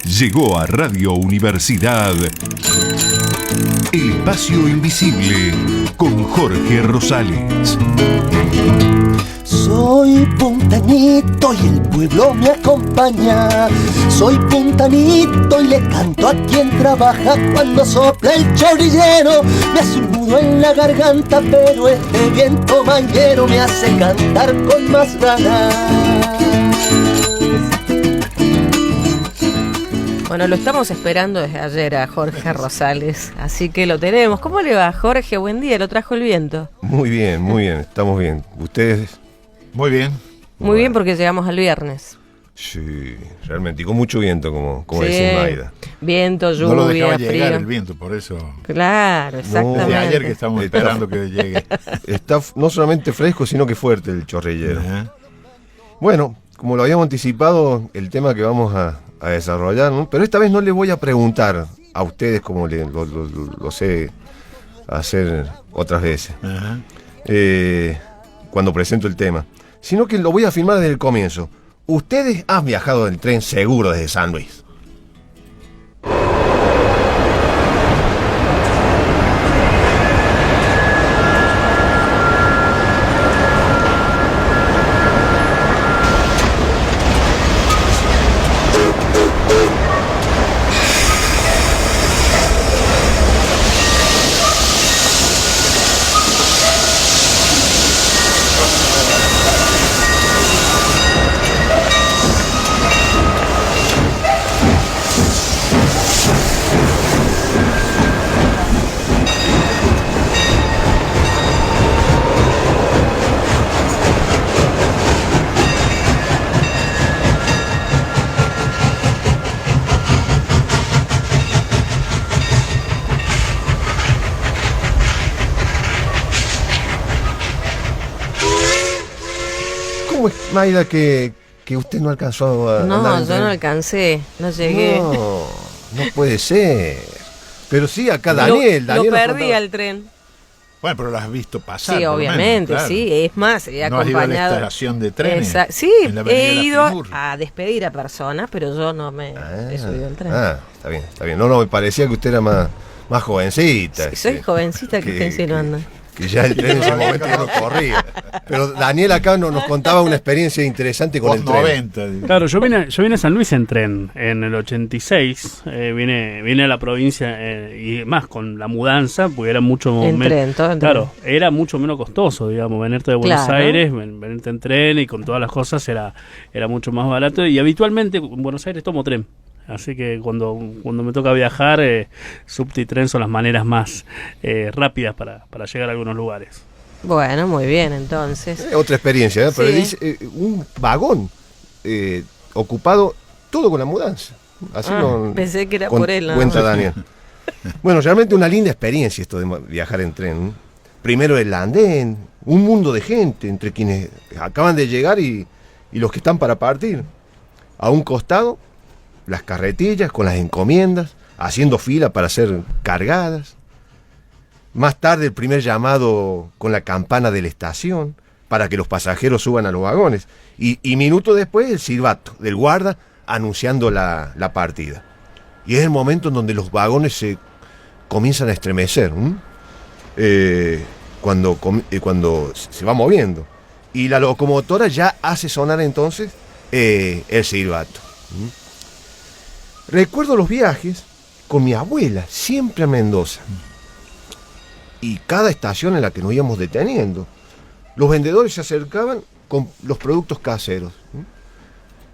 Llegó a Radio Universidad El Espacio Invisible con Jorge Rosales. Soy puntañito y el pueblo me acompaña. Soy puntanito y le canto a quien trabaja. Cuando sopla el chorrillero me hace un nudo en la garganta, pero este viento mañero me hace cantar con más ganas. Bueno, lo estamos esperando desde ayer a Jorge Rosales, así que lo tenemos. ¿Cómo le va, Jorge? Buen día, lo trajo el viento. Muy bien, estamos bien. ¿Ustedes? Muy bien. Muy bien, porque llegamos al viernes. Sí, realmente, y con mucho viento, como Sí, decís Maida. Viento, lluvia, No lo dejaba frío. llegar el viento, por eso. Claro, exactamente. Desde ayer que estamos esperando que llegue. Está no solamente fresco, sino que fuerte el chorrillero. Ajá. Bueno, como lo habíamos anticipado, el tema que vamos a desarrollar, ¿no? Pero esta vez no les voy a preguntar a ustedes como lo sé hacer otras veces, Ajá. cuando presento el tema, sino que lo voy a afirmar desde el comienzo. Ustedes han viajado en tren seguro desde San Luis. ¿Cómo es, Maida, que usted no alcanzó a No, andar en yo tren? no alcancé, no llegué. No puede ser. Pero sí, acá Lo Daniel nos perdí contaba. al tren. Bueno, pero lo has visto pasar. Sí, por lo obviamente, menos, claro. sí. Es más, he ¿No has ido a la acompañado. estación de trenes? Sí, En la avenida he La ido Fimur? a despedir a personas, pero yo no me he subido al tren. Está bien. No, me parecía que usted era más jovencita. Sí, soy jovencita que está insinuando. Que ya el tren en ese momento ya no corría. Pero Daniel acá nos contaba una experiencia interesante con Vos el tren. 90. digo. Claro, yo vine a San Luis en tren en el 86, vine a la provincia y más con la mudanza, porque era mucho En tren, todo en tren. Claro, era mucho menos costoso, digamos, venirte de Buenos Claro. Aires, venirte en tren y con todas las cosas era mucho más barato, y habitualmente en Buenos Aires tomo tren. Así que cuando me toca viajar, subte y tren son las maneras más rápidas para llegar a algunos lugares. Bueno, muy bien, entonces. Otra experiencia, ¿eh? Pero Sí. dice, un vagón ocupado todo con la mudanza. Así Pensé que era por él, ¿no? cuenta Daniel. Bueno, realmente una linda experiencia esto de viajar en tren, ¿no? Primero el andén, un mundo de gente entre quienes acaban de llegar y los que están para partir. A un costado, las carretillas con las encomiendas, haciendo fila para ser cargadas. Más tarde el primer llamado con la campana de la estación para que los pasajeros suban a los vagones. Y minutos después el silbato del guarda anunciando la partida. Y es el momento en donde los vagones se comienzan a estremecer, cuando se va moviendo. Y la locomotora ya hace sonar entonces el silbato. Recuerdo los viajes con mi abuela, siempre a Mendoza. Y cada estación en la que nos íbamos deteniendo, los vendedores se acercaban con los productos caseros,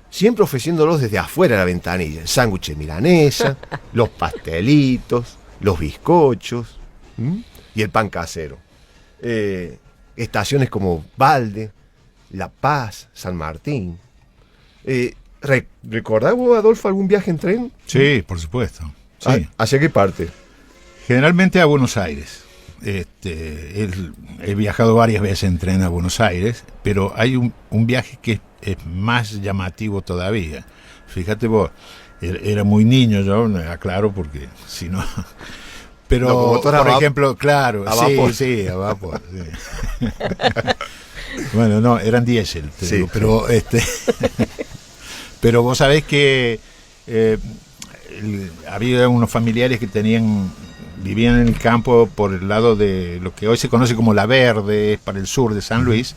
siempre ofreciéndolos desde afuera de la ventanilla: el sándwich de milanesa, los pastelitos, los bizcochos y el pan casero. Estaciones como Valde, La Paz, San Martín. ¿Recordás vos, Adolfo, algún viaje en tren? Sí, por supuesto. Sí. ¿Hacia qué parte? Generalmente a Buenos Aires. He viajado varias veces en tren a Buenos Aires, pero hay un viaje que es más llamativo todavía. Fíjate vos, era muy niño yo, aclaro, porque si no... Pero, por ejemplo, claro, a vapor. sí, a vapor. Sí. Bueno, no, eran diésel, Sí, digo, pero pero vos sabés que había unos familiares que vivían en el campo por el lado de lo que hoy se conoce como La Verde, para el sur de San Luis,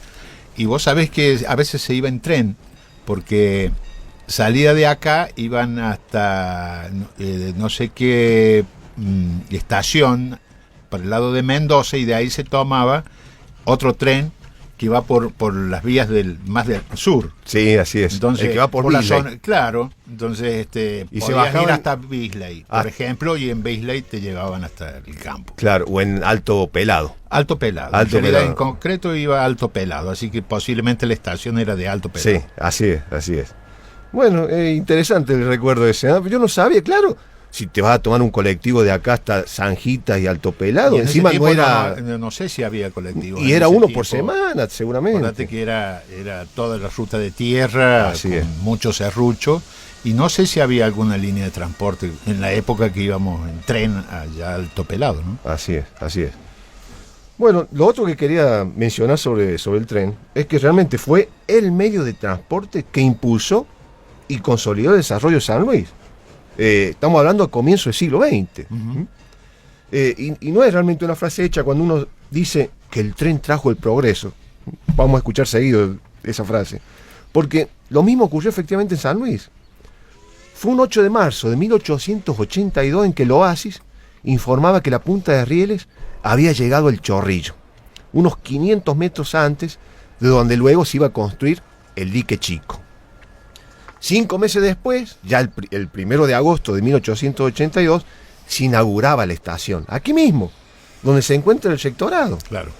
y vos sabés que a veces se iba en tren, porque salida de acá iban hasta no sé qué estación para el lado de Mendoza, y de ahí se tomaba otro tren que va por las vías más del sur. Sí, así es. Entonces, el que va por la Beasley. zona, claro. Entonces, Y se podías bajaban ir hasta Beasley, por ejemplo, y en Beasley te llevaban hasta el campo. Claro, o en Alto Pelado. Alto Pelado. Alto en realidad, Pelado. en concreto iba a Alto Pelado, así que posiblemente la estación era de Alto Pelado. Sí, así es. Bueno, interesante el recuerdo ese. ¿No? Yo no sabía, claro. Si te vas a tomar un colectivo de acá hasta Sanjitas y Alto Pelado, Y en ese encima tiempo no era. no sé si había colectivo. Y en era ese uno tiempo. por semana, seguramente. Acordate que era toda la ruta de tierra, Así con es. mucho serrucho, y no sé si había alguna línea de transporte en la época que íbamos en tren allá al Alto Pelado, ¿no? Así es. Bueno, lo otro que quería mencionar sobre el tren es que realmente fue el medio de transporte que impulsó y consolidó el desarrollo de San Luis. Estamos hablando a comienzo del siglo XX. Uh-huh. Y no es realmente una frase hecha cuando uno dice que el tren trajo el progreso. Vamos a escuchar seguido esa frase. Porque lo mismo ocurrió efectivamente en San Luis. Fue un 8 de marzo de 1882 en que el Oasis informaba que la punta de rieles había llegado el Chorrillo, unos 500 metros antes de donde luego se iba a construir el dique Chico. 5 meses después, ya el 1 de agosto de 1882, se inauguraba la estación, aquí mismo, donde se encuentra el sectorado. Claro.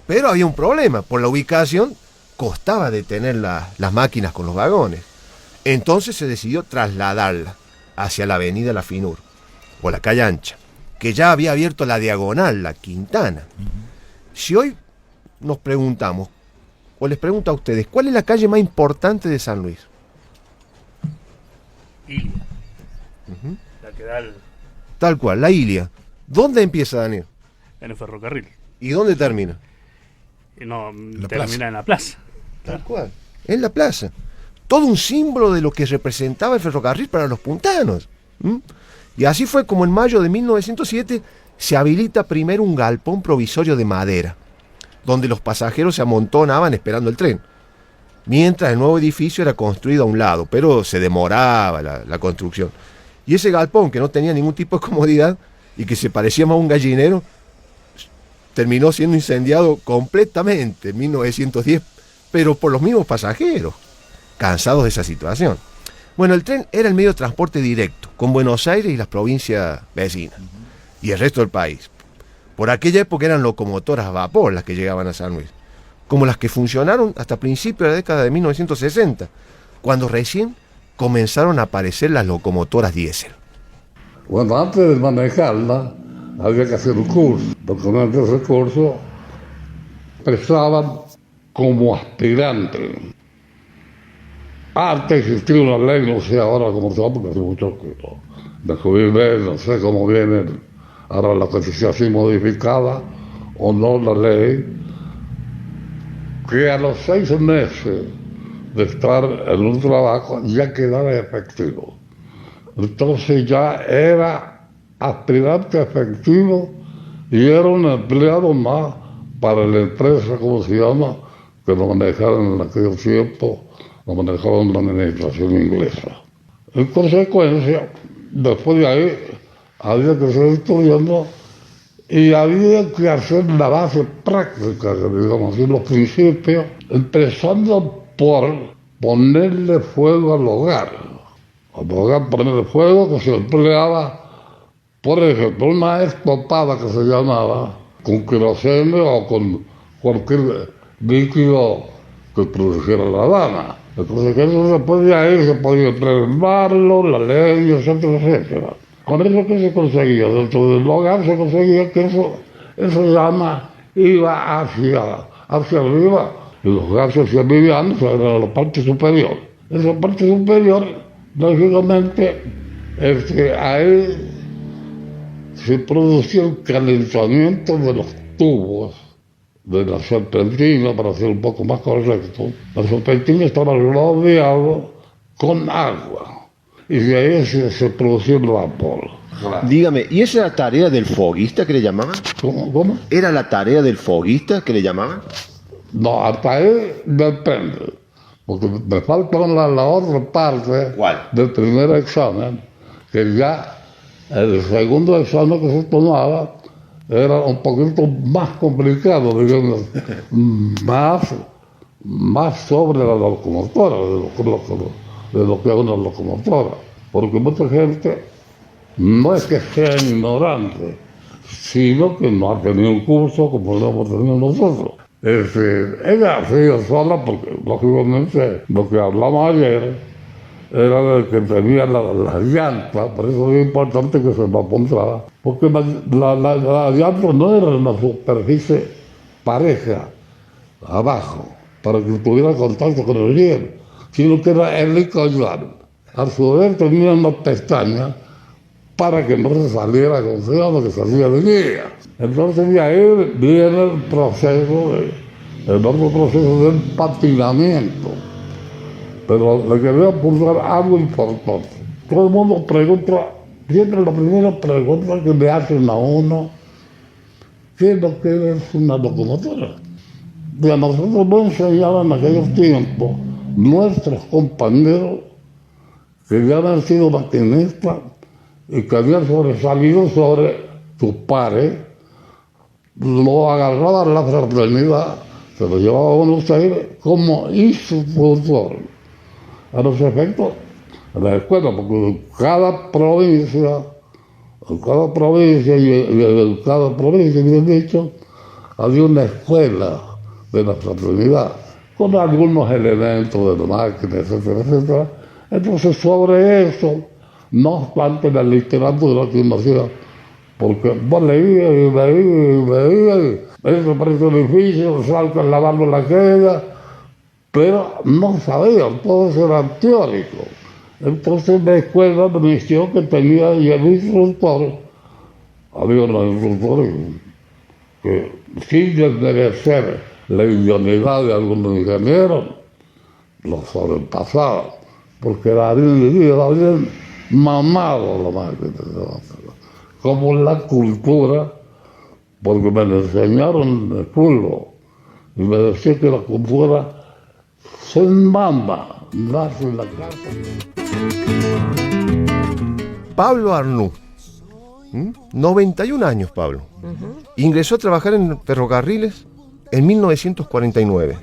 Pero había un problema, por la ubicación costaba detener las máquinas con los vagones. Entonces se decidió trasladarla hacia la avenida La Finur, o la calle Ancha, que ya había abierto la diagonal, la Quintana. Si hoy nos preguntamos, o les pregunto a ustedes, ¿cuál es la calle más importante de San Luis? Ilia. La que da Tal cual, la Ilia. ¿Dónde empieza, Daniel? en el ferrocarril. ¿Y dónde termina? Y no, La termina plaza. en la plaza. Tal cual. En la plaza. Todo un símbolo de lo que representaba el ferrocarril para los puntanos. Y así fue como en mayo de 1907 se habilita primero un galpón provisorio de madera, donde los pasajeros se amontonaban esperando el tren, mientras el nuevo edificio era construido a un lado, pero se demoraba la construcción. Y ese galpón, que no tenía ningún tipo de comodidad y que se parecía más a un gallinero, terminó siendo incendiado completamente en 1910, pero por los mismos pasajeros, cansados de esa situación. Bueno, el tren era el medio de transporte directo, con Buenos Aires y las provincias vecinas, y el resto del país. Por aquella época eran locomotoras a vapor las que llegaban a San Luis, como las que funcionaron hasta principios de la década de 1960, cuando recién comenzaron a aparecer las locomotoras diésel. Bueno, antes de manejarla había que hacer un curso, porque con ese curso empezaban como aspirantes. Antes existía una ley, no sé ahora cómo se llama, porque hace mucho que no descubrí bien, no sé cómo viene ahora la constitución así modificada o no la ley, que a los 6 meses de estar en un trabajo ya quedaba efectivo. Entonces ya era aspirante efectivo y era un empleado más para la empresa, ¿cómo se llama?, que lo manejaron en aquel tiempo, lo manejaban la administración inglesa. En consecuencia, después de ahí, había que seguir estudiando y había que hacer la base práctica, digamos así, los principios, empezando por ponerle fuego al hogar. Al hogar ponerle fuego, que se empleaba, por ejemplo, una estopada que se llamaba, con queroseno o con cualquier líquido que produjera la dama. Entonces, que eso después de ahí se podía preservarlo, la leña, etcétera, etcétera. Con eso que se conseguía, dentro del hogar se conseguía que esa llama iba hacia arriba y los gases se vivían en la parte superior. Esa parte superior, lógicamente, ahí se producía el calentamiento de los tubos de la serpentina, para ser un poco más correcto. La serpentina estaba rodeada con agua. y de ahí se producía el vapor. Dígame, ¿y esa era la tarea del foguista que le llamaban? ¿Cómo? ¿Era la tarea del foguista que le llamaban? No, hasta ahí depende. Porque me falta la otra parte. ¿Cuál? Del primer examen, que ya el segundo examen que se tomaba era un poquito más complicado, digamos, más sobre la locomotora, de lo que es una locomotora. Porque mucha gente no es que sea ignorante, sino que no ha tenido un curso como lo hemos tenido nosotros. Es decir, ella ha sido sola porque, lógicamente, lo que hablamos ayer era de que tenía la llanta, por eso es importante que se me apuntara, porque la llanta no era una superficie pareja, abajo, para que tuviera contacto con el hielo, sino que era helicoidal. A su vez tenía una pestaña para que no se saliera con frío, que salía de día. Entonces de ahí viene el otro proceso del patinamiento. Pero le quería apuntar algo importante. Todo el mundo pregunta, siempre la primera pregunta que le hacen a uno, ¿qué es lo que es una locomotora? Y a nosotros nos enseñaban en aquellos tiempos nuestros compañeros que ya habían sido maquinistas y que habían sobresalido sobre sus pares, lo agarraban la fraternidad, se lo llevaba a Buenos Aires como instructor. A los efectos de la escuela, porque cada provincia, bien dicho, había una escuela de la fraternidad, con algunos elementos de la máquina, etcétera, etcétera. Entonces, sobre eso, no obstante la literatura que uno hacía, porque vos leías y eso parece difícil, salta en la válvula aquella, pero no sabían, todo eso era teórico. Entonces la escuela me inició que tenía y el instructor, había unos instructores que sin desmerecer la idoneidad de algunos ingenieros, lo sobrepasaban, porque era bien mamado la máquina, como la cultura, porque me lo enseñaron de fútbol, y me decía que la cultura se mamba, nace en la casa. Pablo Arnoux, 91 años Pablo. Ingresó a trabajar en ferrocarriles en 1949.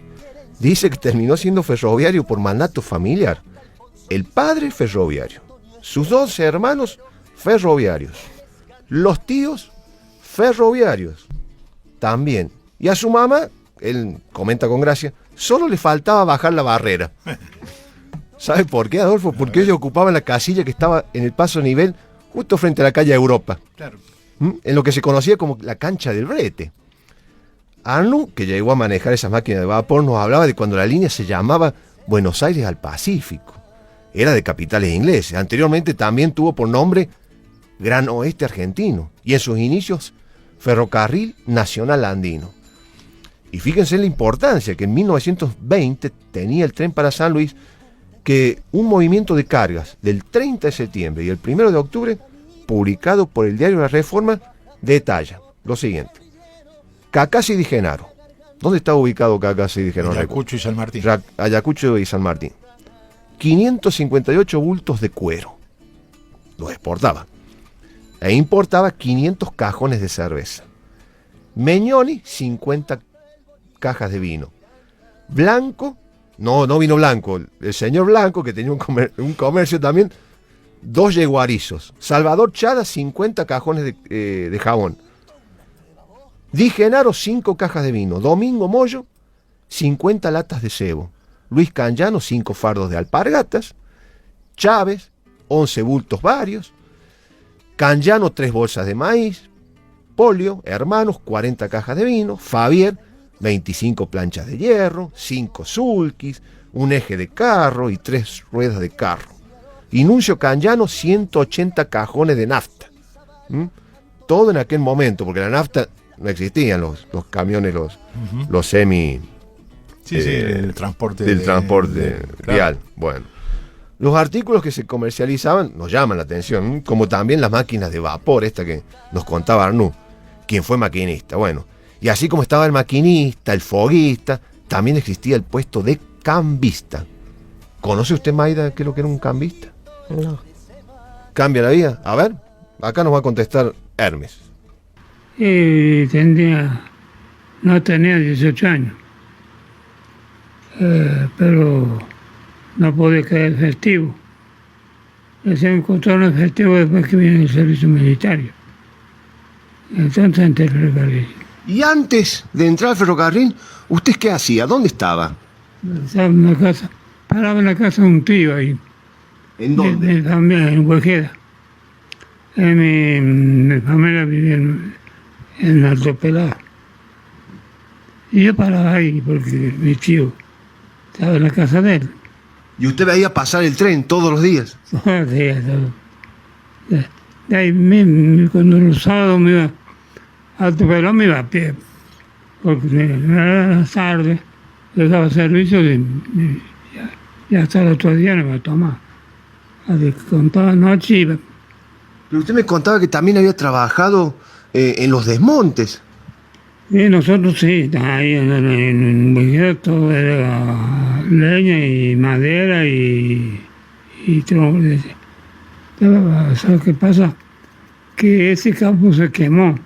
Dice que terminó siendo ferroviario por mandato familiar. El padre ferroviario, sus 12 hermanos ferroviarios, los tíos ferroviarios también. Y a su mamá, él comenta con gracia, solo le faltaba bajar la barrera. ¿Sabe por qué, Adolfo? Porque ella ocupaba la casilla que estaba en el paso a nivel justo frente a la calle Europa. Claro. En lo que se conocía como la cancha del Brete. Arnoux, que llegó a manejar esas máquinas de vapor, nos hablaba de cuando la línea se llamaba Buenos Aires al Pacífico. Era de capitales ingleses. Anteriormente también tuvo por nombre Gran Oeste Argentino. Y en sus inicios, Ferrocarril Nacional Andino. Y fíjense la importancia que en 1920 tenía el tren para San Luis, que un movimiento de cargas del 30 de septiembre y el 1 de octubre, publicado por el diario La Reforma, detalla lo siguiente. Cacassi di Genaro. ¿Dónde está ubicado Cacassi di Genaro? Ayacucho y San Martín. Ayacucho y San Martín. 558 bultos de cuero. Los exportaba. E importaba 500 cajones de cerveza. Meñoni, 50 cajas de vino. Blanco, no vino blanco, el señor Blanco, que tenía un comercio también, 2 yeguarizos. Salvador Chada, 50 cajones de jabón. Di Genaro, 5 cajas de vino. Domingo Moyo, 50 latas de cebo. Luis Canyano, 5 fardos de alpargatas. Chávez, 11 bultos varios. Canyano, 3 bolsas de maíz. Polio, hermanos, 40 cajas de vino. Fabier, 25 planchas de hierro, 5 sulkis, un eje de carro y 3 ruedas de carro. Inuncio Canyano, 180 cajones de nafta. Todo en aquel momento, porque la nafta no existían, los camiones, los semi... Sí, el transporte. Del transporte claro. vial. Bueno. Los artículos que se comercializaban nos llaman la atención, como también las máquinas de vapor, esta que nos contaba Arnú, quien fue maquinista. Bueno, y así como estaba el maquinista, el foguista, también existía el puesto de cambista. ¿Conoce usted, Maida, qué es lo que era un cambista? No. ¿Cambia la vida? A ver, acá nos va a contestar Hermes. No tenía 18 años, pero no podía caer efectivo. Se encontró un efectivo después que vine el servicio militar. Entonces entré al ferrocarril. Y antes de entrar al ferrocarril, ¿usted qué hacía? ¿Dónde estaba? Estaba en la casa, paraba en la casa de un tío ahí. ¿En dónde? También en Huejeda. Mi familia vivía en Alto Pelado. Y yo paraba ahí porque mi tío estaba en la casa de él. ¿Y usted veía pasar el tren todos los días? Todos los días. De ahí mismo, cuando los sábados me iba a Alto Pelado, me iba a pie. Porque era la tarde, le daba servicio y hasta el otro día no me tomaba. Con toda la noche iba. Pero usted me contaba que también había trabajado en los desmontes. Y nosotros sí, ahí en Huejeda todo era leña y madera y tronco. ¿Sabes qué pasa? Que ese campo se quemó,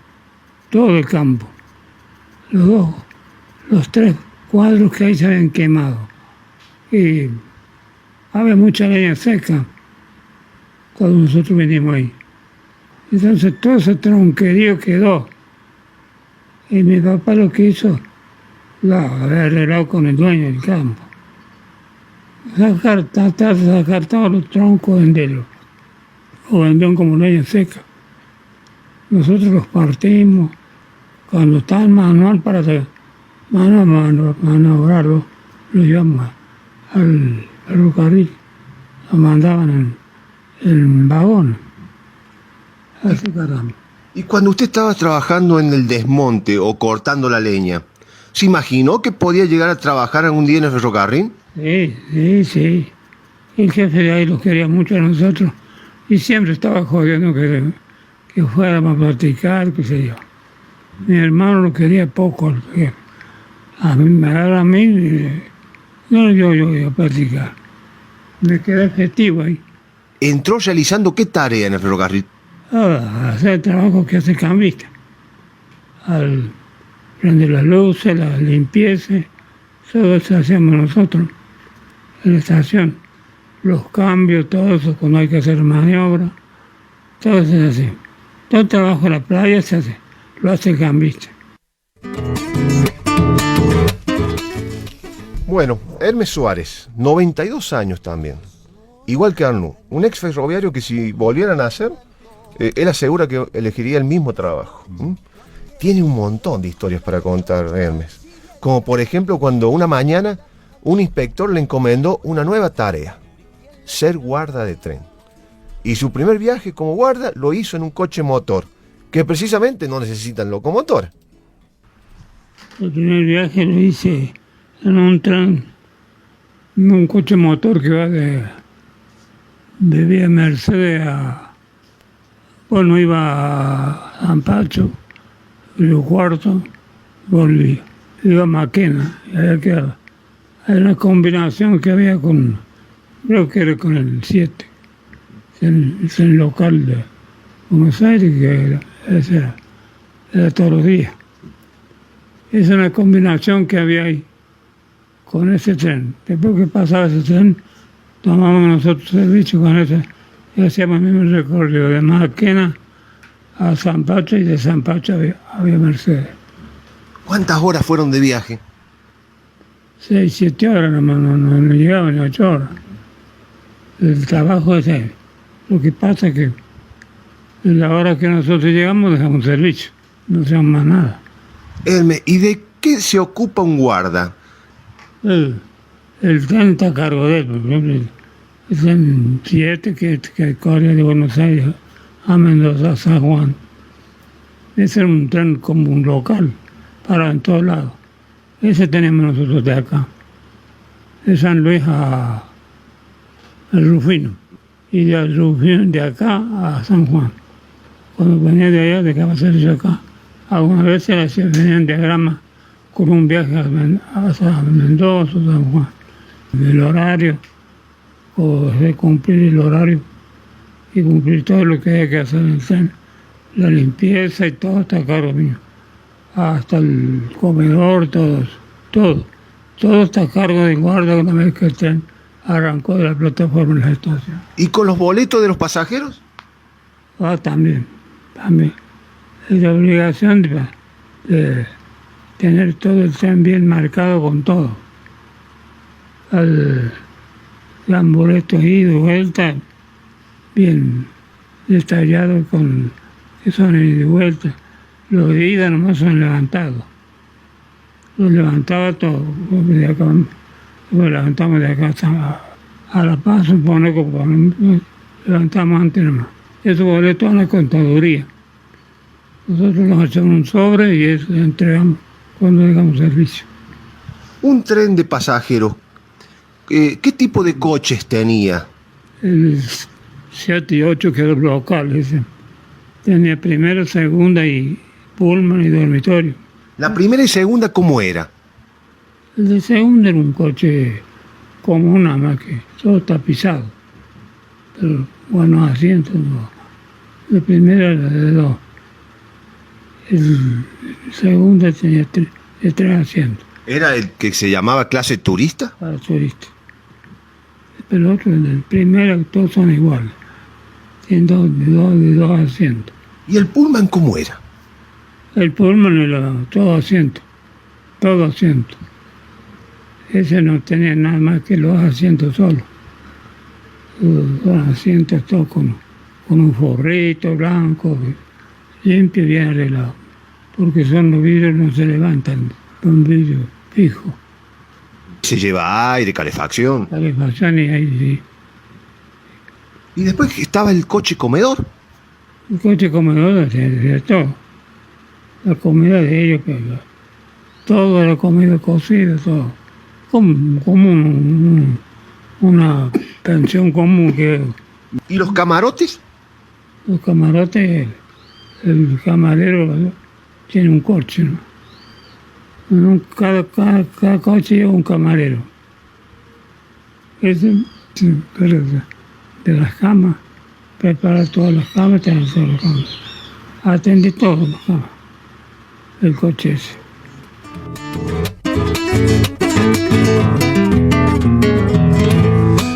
todo el campo. Los 3 cuadros que ahí se habían quemado. Y había mucha leña seca cuando nosotros venimos ahí. Entonces todo ese tronquerío quedó. Y mi papá lo que hizo, lo había arreglado con el dueño del campo. Tratar de sacar todos los troncos, venderlos. O vendieron como leña seca. Nosotros los partimos. Cuando estaba el manual para manobrarlo, lo llevamos al ferrocarril. Lo mandaban en vagones. Así caramba. Y cuando usted estaba trabajando en el desmonte o cortando la leña, ¿se imaginó que podía llegar a trabajar algún día en el ferrocarril? Sí. El jefe de ahí los quería mucho a nosotros y siempre estaba jodiendo que fuéramos a platicar, qué sé yo. Mi hermano lo quería poco, el jefe. A mí, no yo iba a platicar. Me quedé efectivo ahí. ¿Entró realizando qué tarea en el ferrocarril? Hacer el trabajo que hace el cambista. Al prender las luces, la limpieza, todo eso hacemos nosotros en la estación. Los cambios, todo eso, cuando hay que hacer maniobra, todo eso se hace. Todo el trabajo en la playa se hace, lo hace el cambista. Bueno, Hermes Suárez, 92 años también. Igual que Arnú, un ex ferroviario que si volvieran a nacer, él asegura que elegiría el mismo trabajo. Tiene un montón de historias para contar, Hermes. Como por ejemplo cuando una mañana un inspector le encomendó una nueva tarea, ser guarda de tren. Y su primer viaje como guarda lo hizo en un coche motor, que precisamente no necesitan locomotora. El primer viaje lo hice en un tren, en un coche motor que va de Vía Mercedes iba a San Pacho, Río Cuarto, volvía. Iba a Maquena, y allá quedaba. Hay una combinación que había creo que era con el 7, es el local de Buenos Aires, que era todos los días. Esa es una combinación que había ahí, con ese tren. Después que pasaba ese tren, tomábamos nosotros servicio con ese. Y hacíamos el mismo recorrido de Maquena a San Pacho, y de San Pacho había Mercedes. ¿Cuántas horas fueron de viaje? 6, 7 horas nomás, no llegaban ni 8 horas. El trabajo es ese. Lo que pasa es que en la hora que nosotros llegamos dejamos servicio, no hacemos más nada. Hermes, ¿y de qué se ocupa un guarda? El tren está a cargo de él, por ejemplo. Es el 7 que corre de Buenos Aires a Mendoza, a San Juan. Ese es un tren como un local, para en todos lados. Ese tenemos nosotros de acá. De San Luis a al Rufino. Y del Rufino de acá a San Juan. Cuando venía de allá, de Cabaceres acá, algunas veces venían diagramas con un viaje a Mendoza, San Juan. El horario, o de cumplir el horario y cumplir todo lo que hay que hacer en el tren. La limpieza y todo está a cargo mío. Hasta el comedor, todo está a cargo de guarda una vez que el tren arrancó de la plataforma en la estación. ¿Y con los boletos de los pasajeros? También. Es la obligación de tener todo el tren bien marcado con todo. Dan boletos ida y vuelta, bien detallados con que son ida y vuelta. Los de ida nomás son levantados. Los levantaba todos. Los levantamos de acá hasta a La Paz, supone que levantamos antes nomás. Esos boletos a la contaduría. Nosotros los hacemos un sobre y eso lo entregamos cuando dejamos servicio. Un tren de pasajeros, ¿qué tipo de coches tenía? El 7 y 8, que era el local ese. Tenía primera, segunda y pullman y dormitorio. ¿La primera y segunda cómo era? El de segunda era un coche común, nada más que todo tapizado. Pero buenos asientos, no. La primera era de 2. El segundo tenía de 3 asientos. ¿Era el que se llamaba clase turista? Para turistas. Pero el otro, el primero, todos son iguales. Tienen dos asientos. ¿Y el pullman cómo era? El pullman era todo asiento. Ese no tenía nada más que los asientos solos. Los asientos todos con un forrito blanco, limpio y bien arreglado. Porque son los vidrios, no se levantan, son vidrios fijos. Se lleva aire, calefacción. Calefacción y aire, sí. ¿Y después estaba el coche comedor? El coche comedor de todo. La comida de ellos, toda la comida cocida, todo. Como una pensión común que... ¿Y los camarotes? Los camarotes, el camarero tiene un coche, ¿no? Cada coche lleva un camarero. Ese, de las camas, prepara todas las camas, tiene todas las camas. Atiende todas las camas, el coche ese.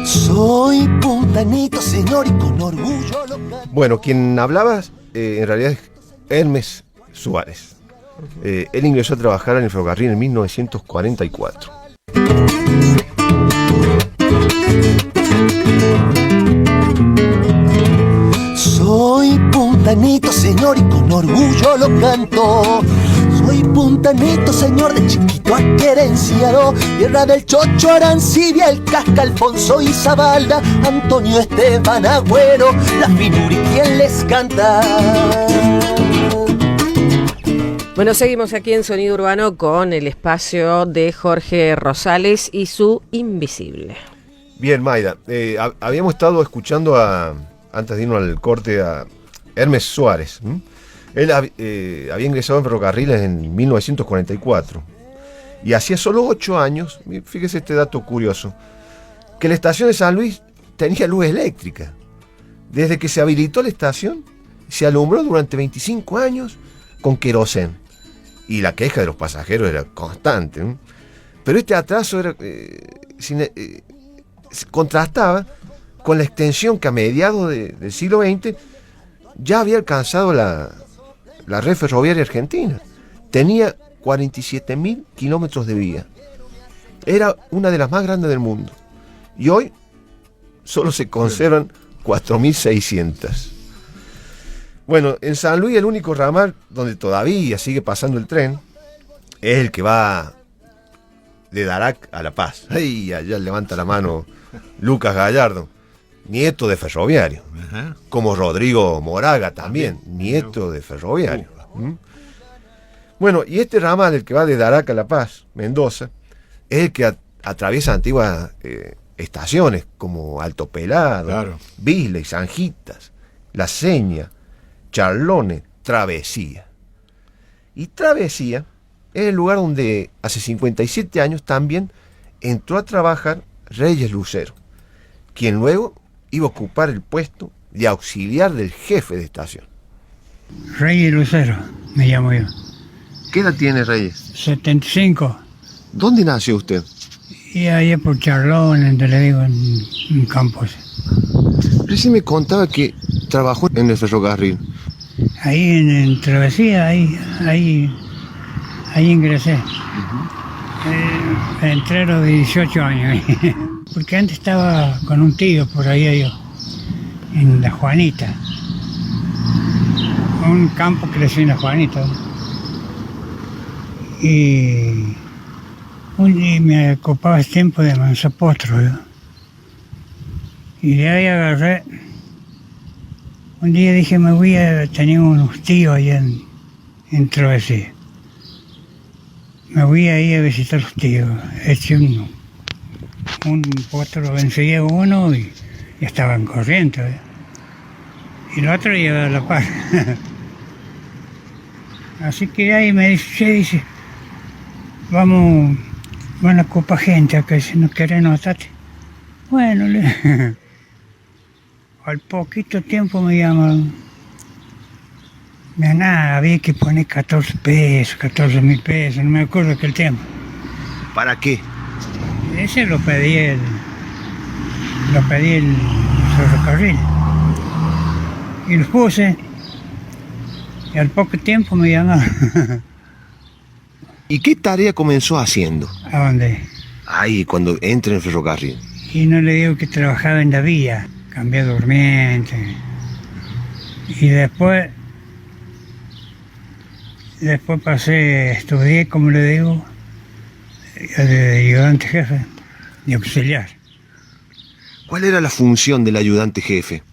Soy puntanito, señor, y con orgullo lo canto. Bueno, quien hablaba en realidad es Hermes Suárez. Él ingresó a trabajar en el ferrocarril en 1944. Soy puntanito, señor, y con orgullo lo canto. Soy puntanito, señor, de chiquito aquerenciado. Tierra del Chocho, Arancibia, el Casca, Alfonso y Zabalda, Antonio Esteban Agüero, la Finuri, quien les canta. Bueno, seguimos aquí en Sonido Urbano con el espacio de Jorge Rosales y su Invisible. Bien, Mayda, habíamos estado escuchando antes de irnos al corte, a Hermes Suárez. Él había ingresado en ferrocarriles en 1944 y hacía solo 8 años, fíjese este dato curioso, que la estación de San Luis tenía luz eléctrica. Desde que se habilitó la estación, se alumbró durante 25 años con querosén. Y la queja de los pasajeros era constante, ¿no? Pero este atraso era, contrastaba con la extensión que a mediados del siglo XX ya había alcanzado la red ferroviaria argentina. Tenía 47.000 kilómetros de vía. Era una de las más grandes del mundo. Y hoy solo se conservan 4.600. Bueno, en San Luis el único ramal donde todavía sigue pasando el tren es el que va de Darac a La Paz. Ay, allá levanta la mano Lucas Gallardo, nieto de ferroviario. Ajá. Como Rodrigo Moraga también, nieto de ferroviario. Bueno, y este ramal, el que va de Darac a La Paz, Mendoza, es el que atraviesa Antigua estaciones como Alto Pelado, Claro. Bisley, Sanjitas, La Seña, Charlones, Travesía. Y Travesía es el lugar donde hace 57 años también entró a trabajar Reyes Lucero, quien luego iba a ocupar el puesto de auxiliar del jefe de estación. Reyes Lucero, me llamo yo. ¿Qué edad tiene Reyes? 75. ¿Dónde nació usted? Y ahí por Charlón, donde le digo, en Campos. Recién me contaba que trabajó en el ferrocarril. Ahí en Travesía, ahí ingresé. Entré a los 18 años. Porque antes estaba con un tío por ahí yo, en La Juanita. Un campo crecí en La Juanita. Y un día me ocupaba el tiempo de Mansapotro. ¿No? Y de ahí agarré. Un día dije, me voy a tener unos tíos allá en Travesía. Me voy a ir a visitar a los tíos. Eché un potro, enseguida uno y estaban corriendo. Y el otro llevaba la par. Así que ahí me dice, vamos a ocupar gente acá, si no querés notarte. Bueno, al poquito tiempo me llamaron. Nada, había que poner 14.000 pesos, no me acuerdo aquel tiempo. ¿Para qué? Ese lo pedí el ferrocarril. Y los puse. Y al poco tiempo me llamaron. ¿Y qué tarea comenzó haciendo? ¿A dónde? Ahí, cuando entra en el ferrocarril. Y no le digo que trabajaba en la vía, cambié durmiente. Y después estudié, como le digo, de ayudante jefe, de auxiliar. ¿Cuál era la función del ayudante jefe?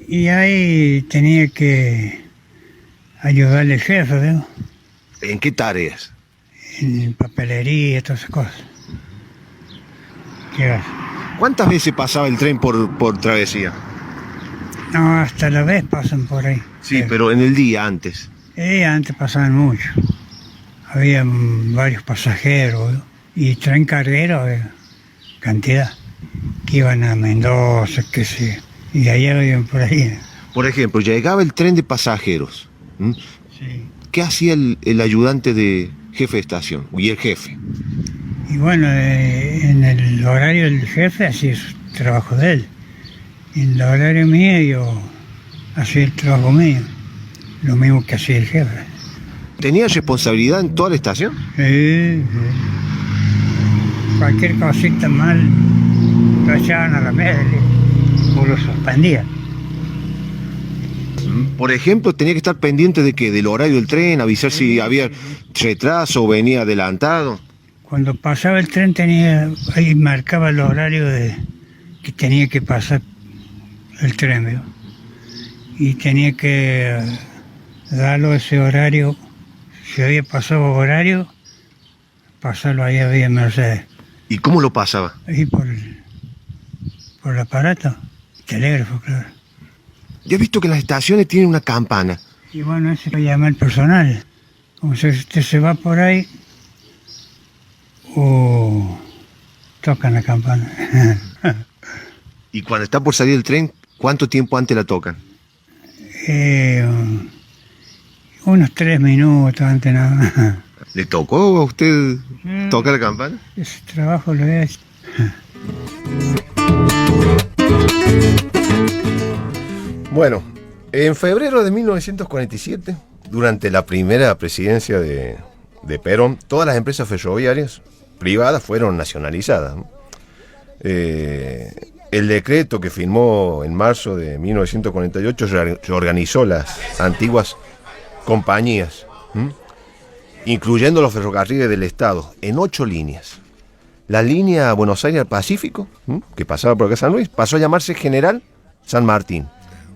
Y ahí tenía que ayudarle al jefe, ¿veo? ¿En qué tareas? En papelería, todas esas cosas. ¿Qué haces? ¿Cuántas veces pasaba el tren por Travesía? No, hasta la vez pasan por ahí. Sí, pero en el día antes. Antes pasaban mucho. Había varios pasajeros, ¿no? Y tren carguero, cantidad. Que iban a Mendoza, qué sé. Y de allá iban por ahí. Por ejemplo, llegaba el tren de pasajeros. ¿Mm? Sí. ¿Qué hacía el ayudante de jefe de estación? Y el jefe. Y bueno, en el horario del jefe hacía su trabajo de él. Y en el horario mío yo hacía el trabajo mío. Lo mismo que hacía el jefe. ¿Tenía responsabilidad en toda la estación? Sí. Cualquier cosita mal lo echaban a la mesa o lo suspendían. Por ejemplo, tenía que estar pendiente de que del horario del tren, avisar si había retraso o venía adelantado. Cuando pasaba el tren ahí marcaba el horario que tenía que pasar el tren, ¿vio? Y tenía que darlo ese horario. Si había pasado horario, pasarlo ahí había en Mercedes. ¿Y cómo lo pasaba? Ahí por el aparato, telégrafo, claro. Yo he visto que las estaciones tienen una campana. Y bueno, ese lo llama el personal. Como si usted se va por ahí, o tocan la campana. Y cuando está por salir el tren, ¿cuánto tiempo antes la tocan? Unos 3 minutos antes nada. ¿Le tocó a usted tocar la campana? Ese trabajo lo he hecho. Bueno, en febrero de 1947, durante la primera presidencia de Perón, todas las empresas ferroviarias privadas fueron nacionalizadas, ¿no? El decreto que firmó en marzo de 1948 reorganizó las antiguas compañías, incluyendo los ferrocarriles del Estado, en 8 líneas. La línea Buenos Aires al Pacífico, que pasaba por acá San Luis, pasó a llamarse General San Martín.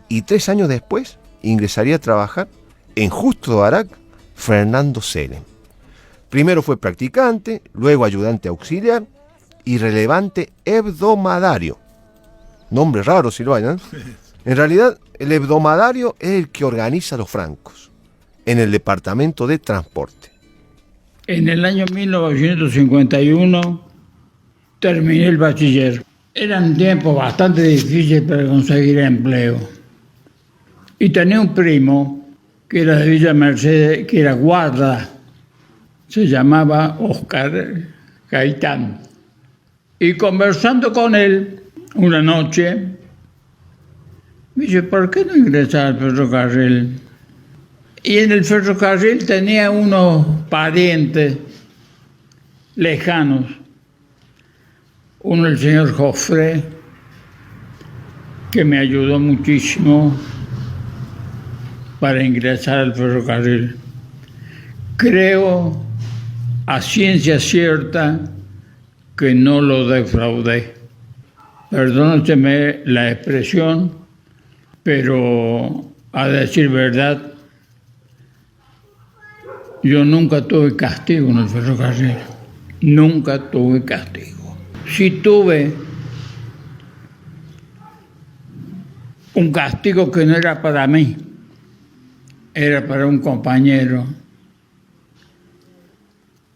Y 3 años después ingresaría a trabajar en Justo de Arac Fernando Selem. Primero fue practicante, luego ayudante auxiliar y relevante hebdomadario. Nombre raro, Silvana. En realidad, el hebdomadario es el que organiza los francos en el departamento de transporte. En el año 1951 terminé el bachiller. Eran tiempos bastante difíciles para conseguir empleo. Y tenía un primo que era de Villa Mercedes, que era guarda. Se llamaba Oscar Gaitán. Y conversando con él una noche, me dice, ¿por qué no ingresar al ferrocarril? Y en el ferrocarril tenía unos parientes lejanos. Uno, el señor Joffre, que me ayudó muchísimo para ingresar al ferrocarril. Creo, a ciencia cierta, que no lo defraudé. Perdónenme la expresión, pero a decir verdad, yo nunca tuve castigo en el ferrocarril. Nunca tuve castigo. Sí tuve un castigo que no era para mí, era para un compañero.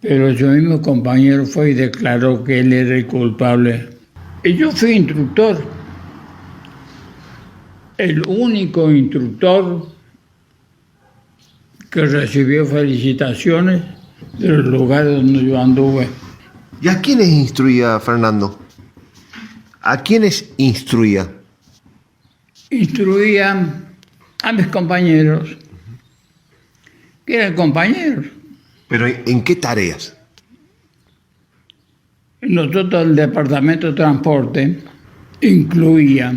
Pero ese mismo compañero fue y declaró que él era el culpable. Y yo fui instructor, el único instructor que recibió felicitaciones de los lugares donde yo anduve. ¿Y a quiénes instruía Fernando? ¿A quiénes instruía? Instruía a mis compañeros, que eran compañeros. ¿Pero en qué tareas? Nosotros, el Departamento de Transporte, incluía,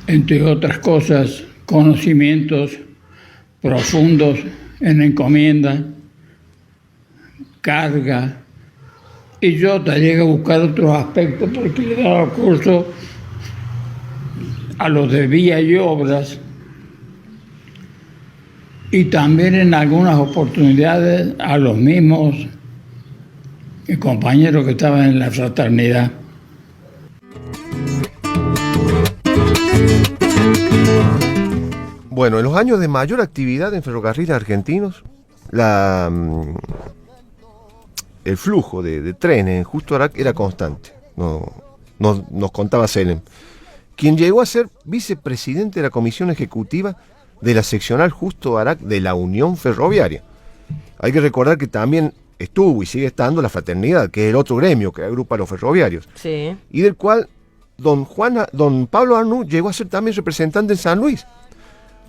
entre otras cosas, conocimientos profundos en encomienda, carga, y yo llegué a buscar otros aspectos porque le daba curso a los de vía y obras, y también en algunas oportunidades a los mismos compañeros que estaban en la fraternidad. Bueno, en los años de mayor actividad en ferrocarriles argentinos, el flujo de trenes en Justo Arac era constante. Nos contaba Selem, quien llegó a ser vicepresidente de la comisión ejecutiva de la seccional Justo Arac de la Unión Ferroviaria. Hay que recordar que también estuvo y sigue estando la Fraternidad, que es el otro gremio que agrupa a los ferroviarios, Sí. y del cual don Pablo Arnú llegó a ser también representante en San Luis,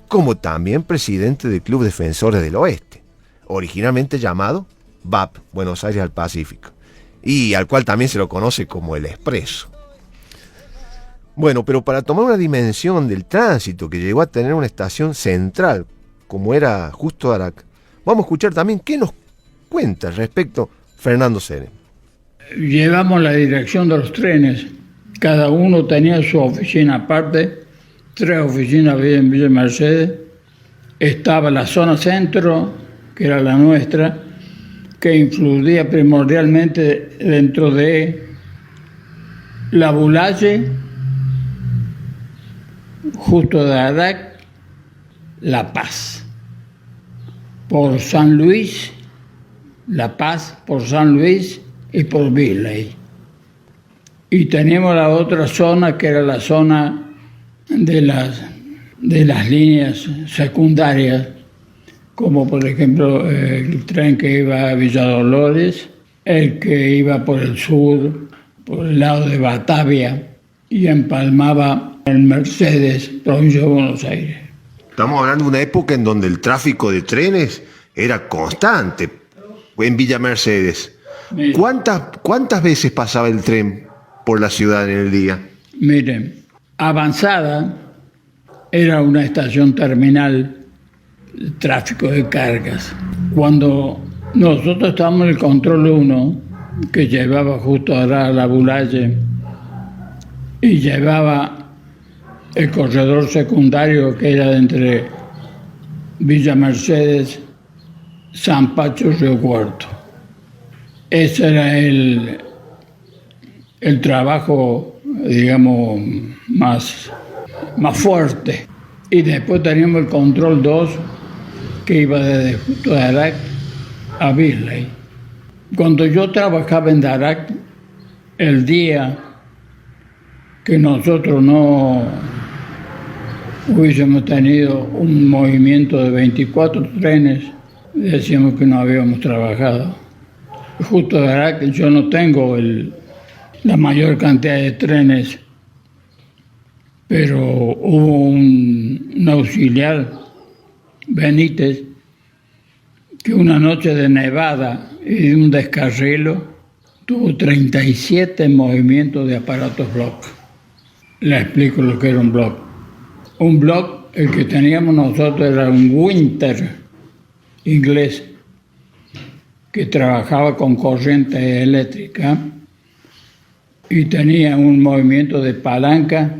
como también presidente del Club Defensores del Oeste, originalmente llamado BAP, Buenos Aires al Pacífico, y al cual también se lo conoce como el Expreso. Bueno, pero para tomar una dimensión del tránsito que llegó a tener una estación central, como era Justo Arac, vamos a escuchar también qué nos cuenta al respecto Fernando Selem. Llevamos la dirección de los trenes. Cada uno tenía su oficina aparte, 3 oficinas había en Villa Mercedes. Estaba la zona centro, que era la nuestra, que influía primordialmente dentro de la Bulaye, Justo de Arac, La Paz. Por San Luis, La Paz, por San Luis y por Virley. Y teníamos la otra zona que era la zona de las líneas secundarias, como por ejemplo el tren que iba a Villa Dolores, el que iba por el sur, por el lado de Batavia, y empalmaba en Mercedes, provincia de Buenos Aires. Estamos hablando de una época en donde el tráfico de trenes era constante en Villa Mercedes. Mire. ¿Cuántas veces pasaba el tren por la ciudad en el día? Miren, Avanzada era una estación terminal de tráfico de cargas. Cuando nosotros estábamos en el control 1, que llevaba justo a la Bulaye, y llevaba el corredor secundario que era entre Villa Mercedes, San Pacho, Río Cuarto. Ese era el el trabajo, digamos, más fuerte. Y después teníamos el Control 2, que iba desde justo Darak a Beasley. Cuando yo trabajaba en Darak, el día que nosotros no hubiésemos tenido un movimiento de 24 trenes, decíamos que no habíamos trabajado. Justo Darak, yo no tengo la mayor cantidad de trenes, pero hubo un auxiliar, Benítez, que una noche de nevada y de un descarrilo tuvo 37 movimientos de aparatos block. Le explico lo que era un block. Un block, el que teníamos nosotros, era un Winter inglés que trabajaba con corriente eléctrica y tenía un movimiento de palanca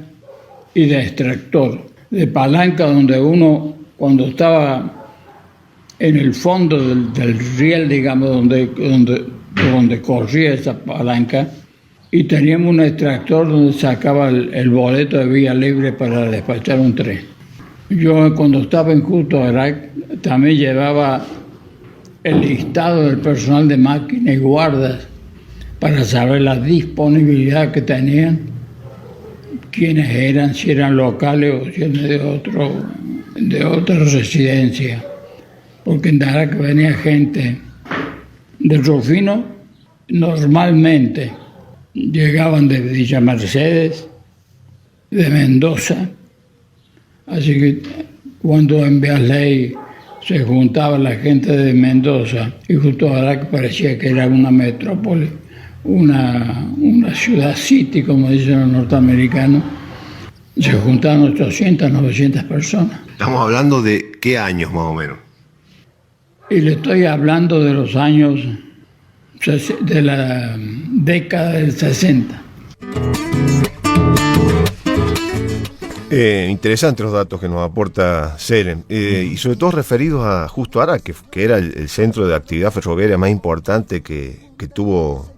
y de extractor. De palanca, donde uno, cuando estaba en el fondo del riel, digamos, donde corría esa palanca, y teníamos un extractor donde sacaba el boleto de vía libre para despachar un tren. Yo, cuando estaba en Justo Darak, también llevaba el listado del personal de máquina y guardas para saber la disponibilidad que tenían, quiénes eran, si eran locales o si eran de otra residencia. Porque en Darak venía gente de Rufino, normalmente llegaban de Villa Mercedes, de Mendoza, así que cuando en Beasley se juntaba la gente de Mendoza y Justo Darak parecía que era una metrópoli, una ciudad city, como dicen los norteamericanos, se juntaban 800, 900 personas. Estamos hablando de qué años más o menos. Y le estoy hablando de los años, de la década del 60. Interesantes los datos que nos aporta Seren, y sobre todo referidos a Justo Darak, que era el centro de actividad ferroviaria más importante que tuvo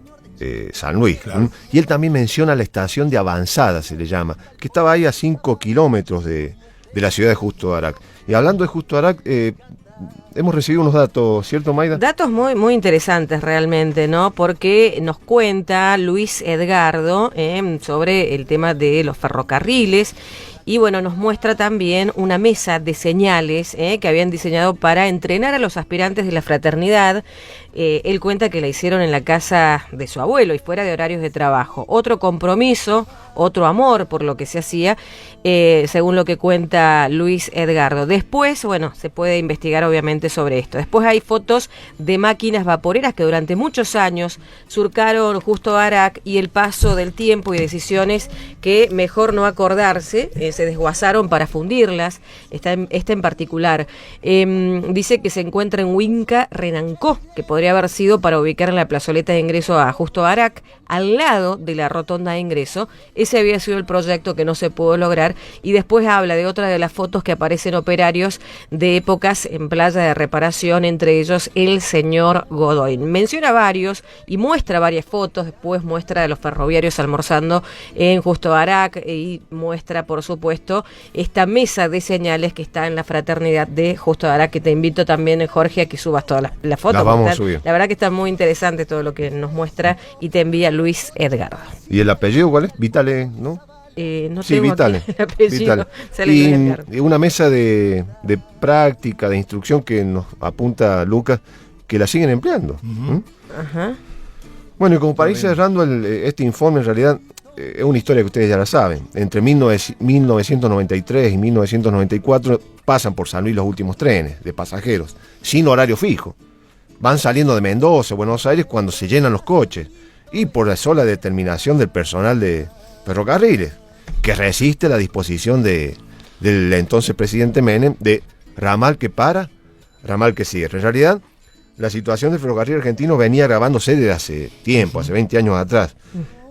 San Luis. Claro. Y él también menciona la estación de Avanzada, se le llama, que estaba ahí a 5 kilómetros de la ciudad de Justo Darak. Y hablando de Justo Darak, hemos recibido unos datos, ¿cierto, Maida? Datos muy, muy interesantes realmente, ¿no? Porque nos cuenta Luis Edgardo sobre el tema de los ferrocarriles. Y bueno, nos muestra también una mesa de señales que habían diseñado para entrenar a los aspirantes de la fraternidad. Él cuenta que la hicieron en la casa de su abuelo y fuera de horarios de trabajo. Otro compromiso, otro amor por lo que se hacía, según lo que cuenta Luis Edgardo. Después, bueno, se puede investigar obviamente sobre esto. Después hay fotos de máquinas vaporeras que durante muchos años surcaron Justo Darak, y el paso del tiempo y decisiones que mejor no acordarse, se desguazaron para fundirlas. Esta en particular dice que se encuentra en Huinca Renancó, que podría haber sido para ubicar en la plazoleta de ingreso a Justo Darak, al lado de la rotonda de ingreso. Ese había sido el proyecto que no se pudo lograr. Y después habla de otra de las fotos que aparecen operarios de épocas en playa de reparación, entre ellos el señor Godoy. Menciona varios y muestra varias fotos. Después muestra de los ferroviarios almorzando en Justo Darak, y muestra, por supuesto, esta mesa de señales que está en la fraternidad de Justo Darak, que te invito también, Jorge, a que subas todas las fotos. Las vamos a subir. La verdad que está muy interesante todo lo que nos muestra y te envía Luis Edgardo. ¿Y el apellido cuál es? Vitale, ¿no? No Sí, tengo Vitale. aquí el apellido. Vitale. Se le dio Edgardo. Y una mesa de práctica, de instrucción que nos apunta Lucas, que la siguen empleando. Ajá. Bueno, y como para ir cerrando este informe, en realidad es una historia que ustedes ya la saben. Entre 1993 y 1994 pasan por San Luis los últimos trenes de pasajeros, sin horario fijo. Van saliendo de Mendoza, Buenos Aires, cuando se llenan los coches, y por la sola determinación del personal de ferrocarriles, que resiste la disposición del entonces presidente Menem de ramal que para, ramal que cierra. En realidad, la situación del ferrocarril argentino venía agravándose desde hace tiempo, hace 20 años atrás,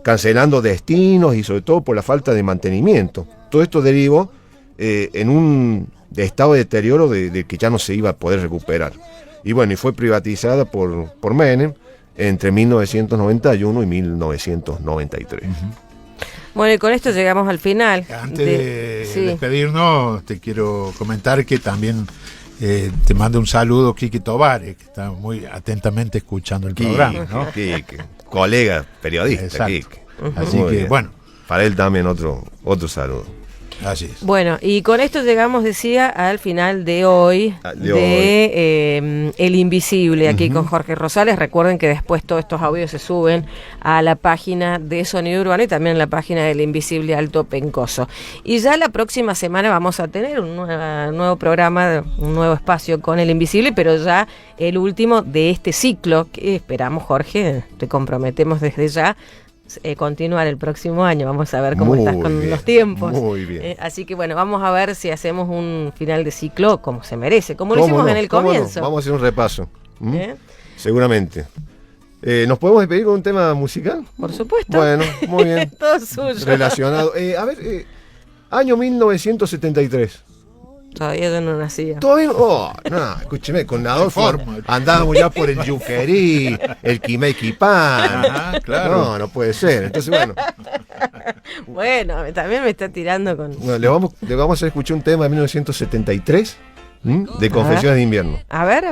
cancelando destinos y sobre todo por la falta de mantenimiento. Todo esto derivó en un estado de deterioro de que ya no se iba a poder recuperar. Y bueno, y fue privatizada por Menem, entre 1991 y 1993. Bueno, y con esto llegamos al final. Antes de sí. despedirnos, te quiero comentar que también te mando un saludo Quique Tovares, que está muy atentamente escuchando el programa, ¿no? Quique, colega periodista, Exacto. Quique. Así Muy que, bien. bueno, Para él también otro saludo. así es. Bueno, y con esto llegamos, decía, al final de hoy El Invisible, aquí con Jorge Rosales. Recuerden que después todos estos audios se suben a la página de Sonido Urbano y también a la página del Invisible Alto Pencoso. Y ya la próxima semana vamos a tener un nuevo programa, un nuevo espacio con El Invisible, pero ya el último de este ciclo que esperamos, Jorge, te comprometemos desde ya, continuar el próximo año. Vamos a ver cómo estás con bien, los tiempos. muy bien. Así que bueno, vamos a ver si hacemos un final de ciclo como se merece, como lo hicimos en el comienzo. Vamos a hacer un repaso. ¿Eh? Seguramente. ¿Nos podemos despedir con un tema musical? Por supuesto. Bueno, muy bien. Todo suyo. Relacionado. Año 1973. Todavía yo no nacía. Todavía no, escúcheme, con Adolfo andábamos ya por el Yuquerí, el Quimequipán. Ajá, claro. No puede ser. Entonces, bueno. Bueno, también me está tirando con... Bueno, le vamos a escuchar un tema de 1973 de Confesiones de Invierno. A ver.